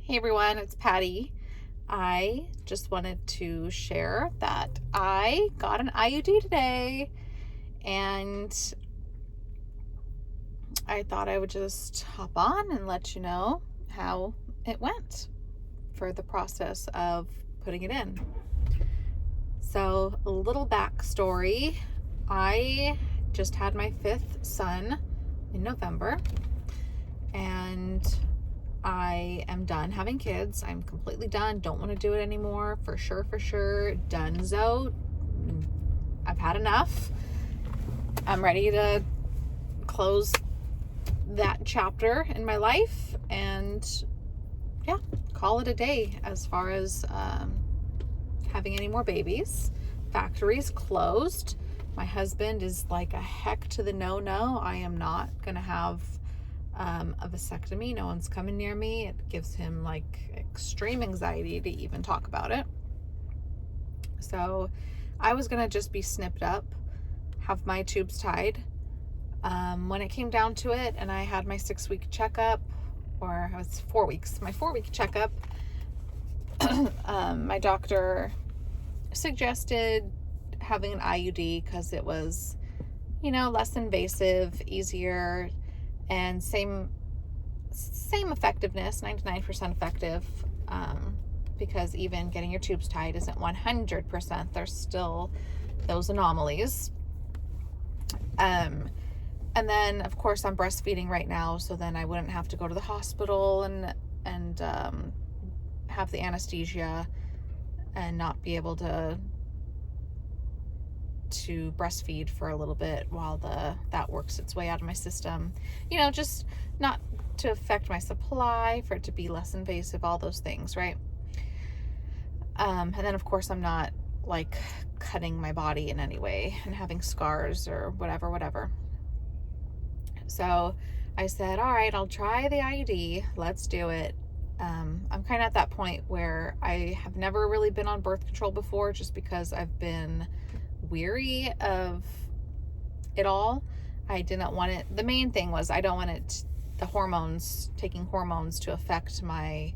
Hey everyone, it's Patty. I just wanted to share that I got an IUD today, and I thought I would just hop on and let you know how it went for the process of putting it in. So, a little backstory. I just had my 5th son in November, and I am done having kids. I'm completely done. Don't want to do it anymore. For sure. Donezo. I've had enough. I'm ready to close that chapter in my life and call it a day as far as having any more babies. Factory's closed. My husband is like a heck to the no. I am not going to have a vasectomy. No one's coming near me. It gives him like extreme anxiety to even talk about it. So I was gonna just be snipped up, have my tubes tied. When it came down to it, and I had my 6-week checkup, or it was 4 weeks, my 4-week checkup, my doctor suggested having an IUD because it was, less invasive, easier, and same effectiveness, 99% effective, because even getting your tubes tied isn't 100%. There's still those anomalies. And then of course I'm breastfeeding right now, so then I wouldn't have to go to the hospital and have the anesthesia and not be able to breastfeed for a little bit while that works its way out of my system. Just not to affect my supply, for it to be less invasive, all those things, right? And then of course I'm not like cutting my body in any way and having scars or whatever. So I said, all right, I'll try the IUD. Let's do it. I'm kind of at that point where I have never really been on birth control before, just because I've been weary of it all. I didn't want it. The main thing was I don't want it, taking hormones to affect my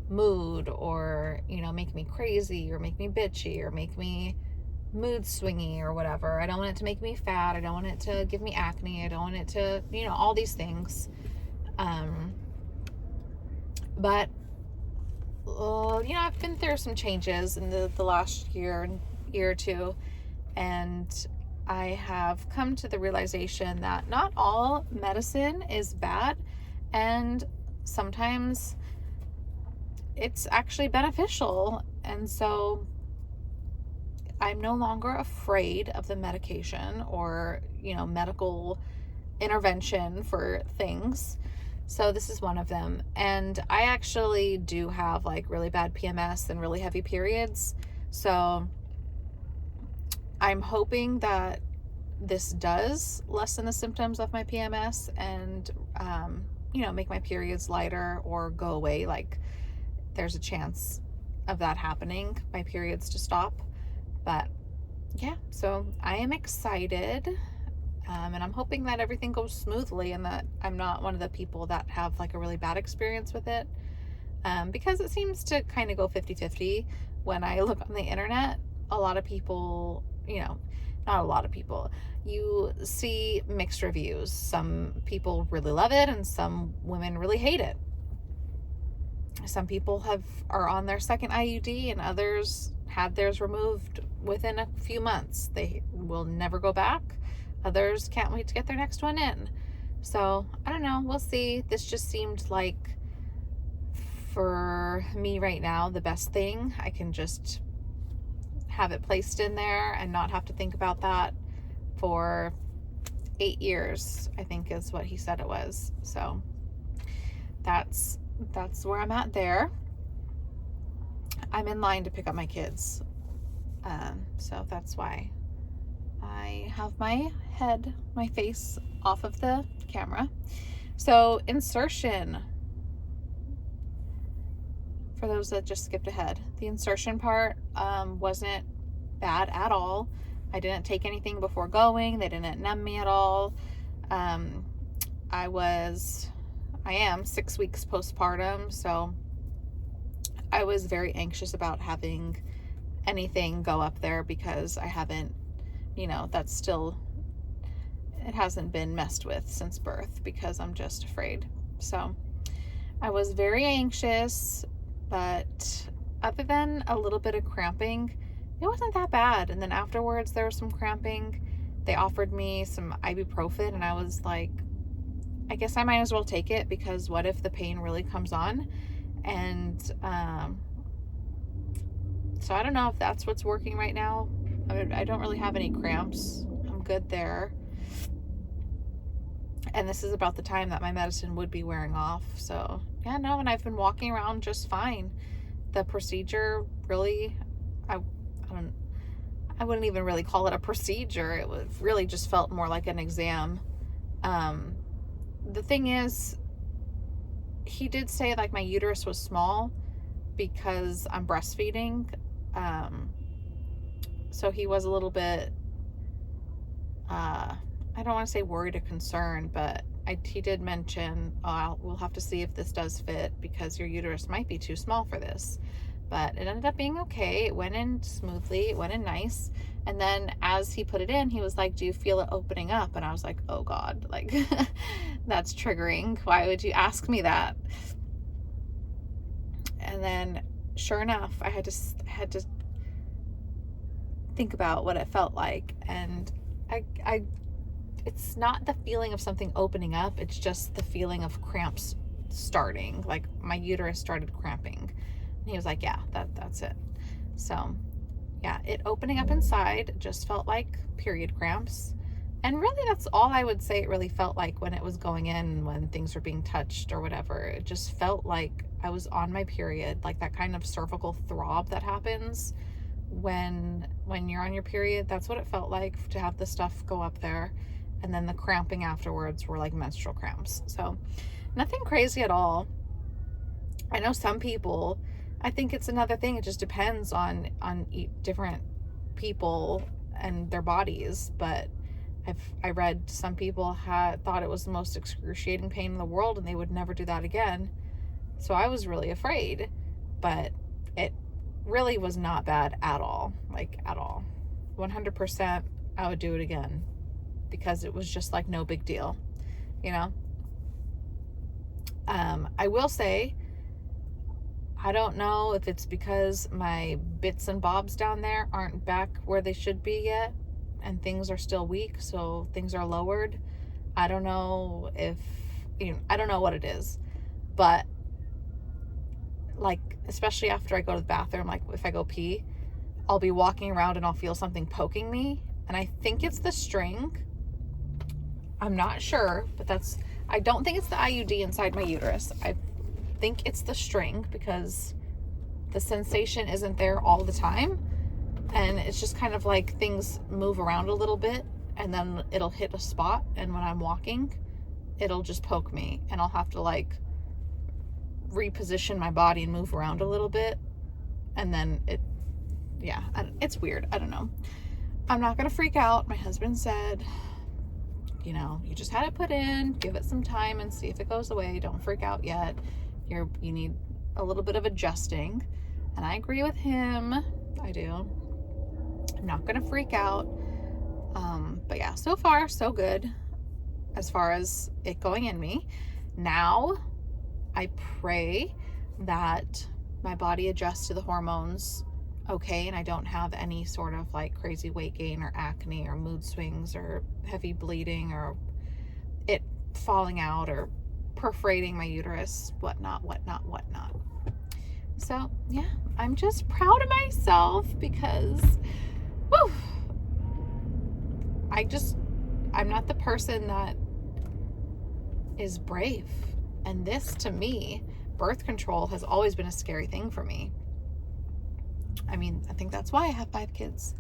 mood, or make me crazy, or make me bitchy, or make me mood swingy, or whatever. I don't want it to make me fat. I don't want it to give me acne. I don't want it to, all these things. But I've been through some changes in the last year or two, and I have come to the realization that not all medicine is bad, and sometimes it's actually beneficial. And so I'm no longer afraid of the medication or, medical intervention for things. So this is one of them. And I actually do have like really bad PMS and really heavy periods. So I'm hoping that this does lessen the symptoms of my PMS and, make my periods lighter or go away. Like, there's a chance of that happening, my periods to stop. But yeah, so I am excited, and I'm hoping that everything goes smoothly and that I'm not one of the people that have like a really bad experience with it, because it seems to kind of go 50-50. When I look on the internet, a lot of people, not a lot of people, you see mixed reviews. Some people really love it and some women really hate it. Some people are on their second IUD, and others had theirs removed within a few months. They will never go back. Others can't wait to get their next one in. So I don't know, we'll see. This just seemed like, for me right now, the best thing. I can just have it placed in there and not have to think about that for 8 years, I think is what he said it was. So that's where I'm at there. I'm in line to pick up my kids. So that's why I have my face off of the camera. So insertion, for those that just skipped ahead, the insertion part wasn't bad at all. I didn't take anything before going. They didn't numb me at all. I am 6 weeks postpartum, so I was very anxious about having anything go up there because I haven't, that's still, it hasn't been messed with since birth because I'm just afraid. So I was very anxious, but other than a little bit of cramping, it wasn't that bad. And then afterwards there was some cramping. They offered me some ibuprofen and I was like, I guess I might as well take it, because what if the pain really comes on? And so I don't know if that's what's working right now. I don't really have any cramps. I'm good there. And this is about the time that my medicine would be wearing off. So yeah, no, and I've been walking around just fine. The procedure really, I wouldn't even really call it a procedure. It was really just felt more like an exam. The thing is, he did say like my uterus was small because I'm breastfeeding. So he was a little bit, I don't want to say worried or concerned, but he did mention, we'll have to see if this does fit because your uterus might be too small for this. But it ended up being okay. It went in smoothly. It went in nice. And then as he put it in, he was like, do you feel it opening up? And I was like, oh God, like that's triggering. Why would you ask me that? And then sure enough, I had to think about what it felt like. And it's not the feeling of something opening up. It's just the feeling of cramps starting. Like my uterus started cramping. And he was like, yeah, that's it. So yeah, it opening up inside just felt like period cramps. And really that's all I would say it really felt like when it was going in, when things were being touched or whatever. It just felt like I was on my period, like that kind of cervical throb that happens when you're on your period. That's what it felt like to have the stuff go up there. And then the cramping afterwards were like menstrual cramps. So nothing crazy at all. I know some people, I think it's another thing. It just depends on different people and their bodies. But I read some people thought it was the most excruciating pain in the world and they would never do that again. So I was really afraid, but it really was not bad at all. Like at all. 100% I would do it again because it was just like no big deal, I will say, I don't know if it's because my bits and bobs down there aren't back where they should be yet and things are still weak, so things are lowered. I don't know I don't know what it is, but like, especially after I go to the bathroom, like if I go pee, I'll be walking around and I'll feel something poking me, and I think it's the string. I'm not sure, but I don't think it's the IUD inside my uterus. I think it's the string because the sensation isn't there all the time. And it's just kind of like things move around a little bit and then it'll hit a spot. And when I'm walking, it'll just poke me and I'll have to like reposition my body and move around a little bit. And then it's weird. I don't know. I'm not going to freak out. My husband said, you just had it put in, give it some time and see if it goes away. Don't freak out yet. You need a little bit of adjusting. And I agree with him. I do. I'm not going to freak out. But yeah, so far, so good as far as it going in me. Now, I pray that my body adjusts to the hormones okay, and I don't have any sort of like crazy weight gain or acne or mood swings or heavy bleeding or it falling out or perforating my uterus, whatnot. So yeah, I'm just proud of myself because I'm not the person that is brave. And this, to me, birth control has always been a scary thing for me. I mean, I think that's why I have 5 kids.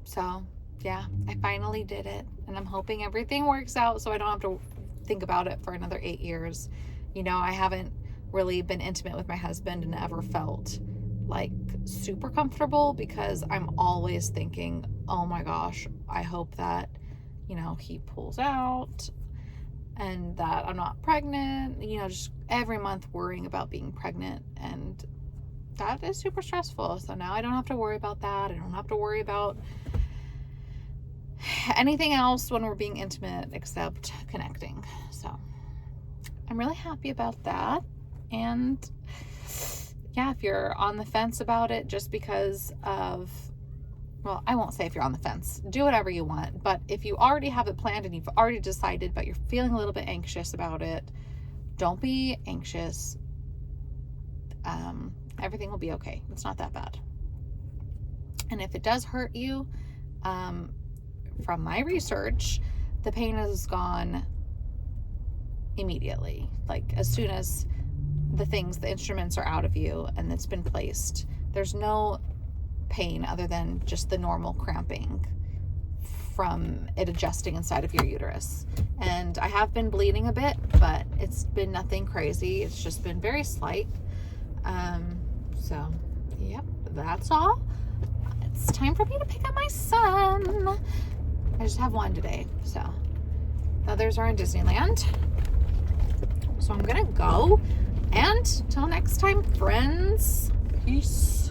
So yeah, I finally did it, and I'm hoping everything works out so I don't have to think about it for another 8 years. I haven't really been intimate with my husband and ever felt like super comfortable because I'm always thinking, oh my gosh, I hope that, he pulls out and that I'm not pregnant, you know, just every month worrying about being pregnant, and that is super stressful. So now I don't have to worry about that. I don't have to worry about anything else when we're being intimate except connecting. So I'm really happy about that. And yeah, if you're on the fence about it just because of, well, I won't say if you're on the fence, do whatever you want, but if you already have it planned and you've already decided, but you're feeling a little bit anxious about it, don't be anxious. Everything will be okay. It's not that bad. And if it does hurt you, from my research, the pain is gone immediately. Like as soon as the instruments are out of you and it's been placed, there's no pain other than just the normal cramping from it adjusting inside of your uterus. And I have been bleeding a bit, but it's been nothing crazy. It's just been very slight. So yep, that's all. It's time for me to pick up my son. I just have one today, so the others are in Disneyland. So I'm gonna go, and till next time, friends, peace.